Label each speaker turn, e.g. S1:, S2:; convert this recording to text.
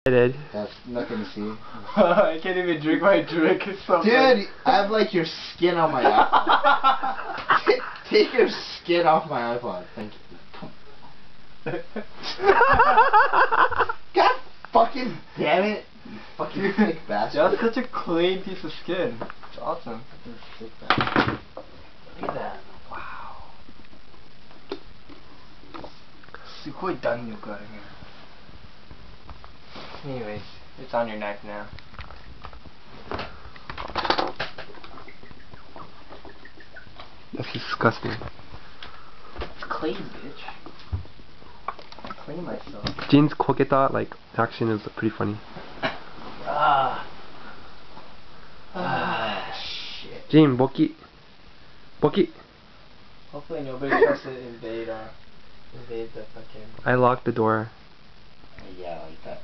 S1: Did.
S2: That's nothing to see.
S3: I can't even drink my drink. It's so
S2: Dude,
S3: funny.
S2: I have like your skin on my iPod. Take your skin off my iPod. Thank you. God fucking damn it. You fucking sick bastard.
S3: That's such a clean piece of skin. It's awesome.
S2: Sick bastard.
S3: Look at that. Wow. すごい弾力あるね. Anyways, it's on your knife now.
S1: That's disgusting.
S3: It's clean, bitch. I clean myself.
S1: Jin's koketa like action is pretty funny.
S2: Shit.
S1: Jin, boki. Boki.
S3: Hopefully nobody tries to invade the fucking...
S1: I locked the door.
S2: Yeah, like that.